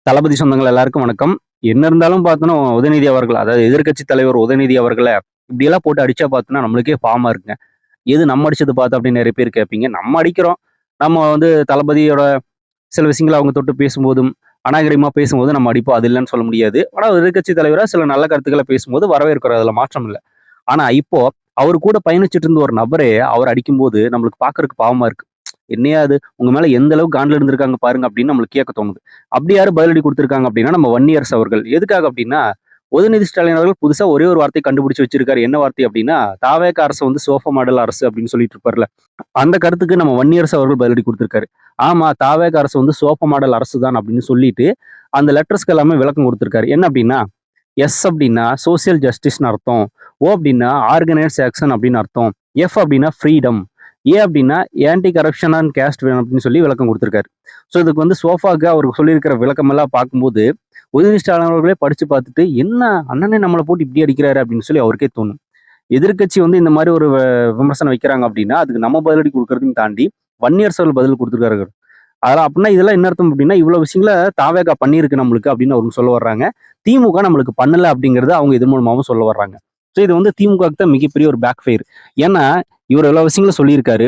தளபதி சொந்தங்கள் எல்லாருக்கும் வணக்கம். என்ன இருந்தாலும் பார்த்தோன்னா, உதயநிதி அவர்கள், அதாவது எதிர்க்கட்சி தலைவர் உதயநிதி அவர்கள இப்படியெல்லாம் போட்டு அடிச்சா பார்த்தோன்னா, நம்மளுக்கே பாவமா இருக்குங்க. எது நம்ம அடிச்சது பார்த்து அப்படின்னு நெறைய பேர் கேட்பீங்க. நம்ம அடிக்கிறோம். நம்ம தளபதியோட சில விஷயங்கள அவங்க தொட்டு பேசும்போதும், அநாகரிகமா பேசும்போது நம்ம அடிப்போம். அது இல்லன்னு சொல்ல முடியாது. ஆனா ஒரு எதிர்க்கட்சி தலைவரா சில நல்ல கருத்துக்கள பேசும்போது வரவேற்கிறோம். அதுல மாற்றம் இல்ல. ஆனா இப்போ அவரு கூட பயணிச்சுட்டு இருந்த ஒரு நபரே அவர அடிக்கும்போது நம்மளுக்கு பார்க்கறதுக்கு பாவமா இருக்கு. என்னையா இது? உங்க மேல எந்த அளவுக்கு காண்டுல இருந்திருக்காங்க பாருங்க அப்படின்னு நம்மளுக்கு கேட்க தோணுது. அப்படி யாரு பதிலடி குடுத்திருக்காங்க அப்படின்னா, நம்ம வன்னியரசு அவர்கள். எதுக்காக அப்படின்னா, உதயநிதி ஸ்டாலின் அவர்கள் புதுசா ஒரே ஒரு வார்த்தைய கண்டுபிடிச்சு வச்சிருக்காரு. என்ன வார்த்தை அப்படின்னா, தாவேகா அரசு சோஃபா மாடல் அரசு அப்படின்னு சொல்லிட்டு இருப்பார்ல. அந்த கருத்துக்கு நம்ம வன்னியரசு அவர்கள் பதிலடி குடுத்திருக்காரு. ஆமா, தாவேகா அரசு சோஃபா மாடல் அரசு தான் அப்படின்னு சொல்லிட்டு, அந்த லெட்டர்ஸ்க்கு எல்லாமே விளக்கம் குடுத்திருக்காரு. என்ன அப்படின்னா, எஸ் அப்படின்னா சோசியல் ஜஸ்டிஸ்ன்னு அர்த்தம். ஓ அப்படின்னா ஆர்கனைஸ்ட் ஆக்ஷன் அப்படின்னு அர்த்தம். எஃப் அப்படின்னா ஃப்ரீடம். ஏ அப்படின்னா ஆன்டி கரப்ஷன் அண்ட் கேஸ்ட் அப்படின்னு சொல்லி விளக்கம் கொடுத்திருக்காரு. ஸோ இதுக்கு சோஃபாக்கு அவருக்கு சொல்லியிருக்கிற விளக்கம் எல்லாம் பார்க்கும்போது உதயநிதி ஸ்டாலின் அவர்களே படிச்சு பார்த்துட்டு என்ன அண்ணனே நம்மளை போட்டு இப்படி அடிக்கிறாரு அப்படின்னு சொல்லி அவருக்கே தோணும். எதிர்க்கட்சி இந்த மாதிரி ஒரு விமர்சனம் வைக்கிறாங்க அப்படின்னா அதுக்கு நம்ம பதிலடி கொடுக்கறதையும் தாண்டி வன்னியர் அவர்கள் பதில் கொடுத்துருக்காரு. அதெல்லாம் அப்படின்னா இதெல்லாம் என்ன அர்த்தம் அப்படின்னா இவ்வளவு விஷயங்கள தாவேகா பண்ணியிருக்கு நம்மளுக்கு அப்படின்னு அவங்க சொல்ல வர்றாங்க. திமுக நம்மளுக்கு பண்ணல அப்படிங்கிறத அவங்க இது மூலமாவும் சொல்ல வர்றாங்க. ஸோ இது திமுகவுக்கு தான் மிகப்பெரிய ஒரு பேக் ஃபயர். ஏன்னா இவர் எல்லா விஷயங்களும் சொல்லியிருக்காரு.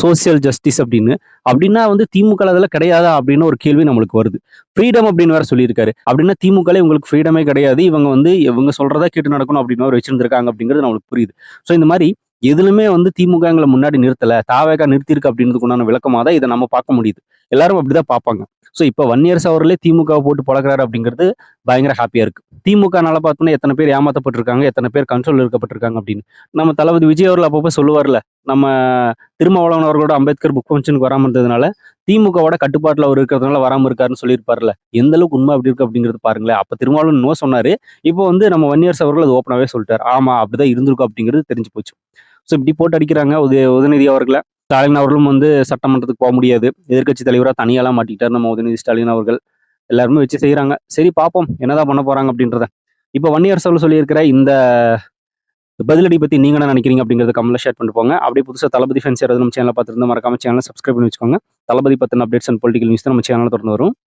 சோசியல் ஜஸ்டிஸ் அப்படின்னு. அப்படின்னா திமுகல அதெல்லாம் கிடையாதா அப்படின்னு ஒரு கேள்வி நம்மளுக்கு வருது. ஃப்ரீடம் அப்படின்னு வேற சொல்லியிருக்காரு. அப்படின்னா திமுகலே உங்களுக்கு ஃப்ரீடமே கிடையாது. இவங்க இவங்க சொல்றதா கேட்டு நடக்கணும் அப்படின்னு வேற வச்சிருந்திருக்காங்க அப்படிங்கிறது நம்மளுக்கு புரியுது. ஸோ இந்த மாதிரி எதுலுமே திமுகங்கள முன்னாடி நிறுத்தல. தாவேகா நிறுத்தியிருக்கு அப்படின்றதுக்கு உண்டான விளக்கமா தான் இத நம்ம பார்க்க முடியுது. எல்லாரும் அப்படிதான் பார்ப்பாங்க. ஸோ இப்ப வன்னியரசு அவர்களே திமுகவ போட்டு பொளக்குறாரு அப்படிங்கிறது பயங்கர ஹாப்பியா இருக்கு. திமுகனால பார்த்தோம்னா எத்தன பேர் ஏமாத்தப்பட்டிருக்காங்க, எத்தன பேர் கண்ட்ரோல்ல இருக்கப்பட்டிருக்காங்க அப்படின்னு. நம்ம தளபதி விஜய் அவர்கள் அப்பப்போ சொல்லுவார்ல, நம்ம திருமாவளவன் அவர்களோட அம்பேத்கர் புக் ஃபங்ஷனுக்கு வராம இருந்ததுனால, திமுகவோட கட்டுப்பாட்டுல அவரு இருக்கிறதுனால வராம இருக்காருன்னு சொல்லியிருப்பார்ல. எந்த அளவுக்கு உண்மை அப்படி இருக்கு அப்படிங்கிறது பாருங்களேன். அப்ப திருமாவளவன் என்னமோ சொன்னாரு. இப்போ நம்ம வன்னியரசு அவர்கள் அது ஓப்பனாவே சொல்லிட்டாரு. ஆமா, அப்படிதான் இருந்திருக்கும் அப்படிங்கிறது தெரிஞ்சு போச்சு. ஸோ இப்படி போட்டு அடிக்கிறாங்க உதயநிதி அவர்கள. ஸ்டாலின் அவர்களும் சட்டமன்றத்துக்கு போ முடியாது. எதிர்க்கட்சி தலைவரா தனியாலாம் மாட்டிக்கிட்டாரு நம்ம உதயநிதி ஸ்டாலின் அவர்கள். எல்லாருமே வச்சு செய்றாங்க. சரி பார்ப்போம். என்னதான் பண்ண போறாங்க அப்படின்றத. இப்ப வன்னியரசு அவர்கள் சொல்லியிருக்கிற இந்த பதிலடி பத்தி நீங்க என்ன நினைக்கிறீங்க அப்படிங்கிறத கமெண்ட்ல ஷேர் பண்ணிட்டு போங்க. அப்படியே புதுசா தளபதி ஃபேன்ஸ் யாராவது நம்ம சேனல பார்த்திருந்தா மறக்காம சேனல சப்ஸ்கிரைப் பண்ணி வச்சுக்கோங்க. தளபதி பத்தின அப்டேட்ஸ் அண்ட் பொலிட்டிக்கல் நியூஸ் தான் நம்ம சேனல்ல தொடர்ந்து வரும்.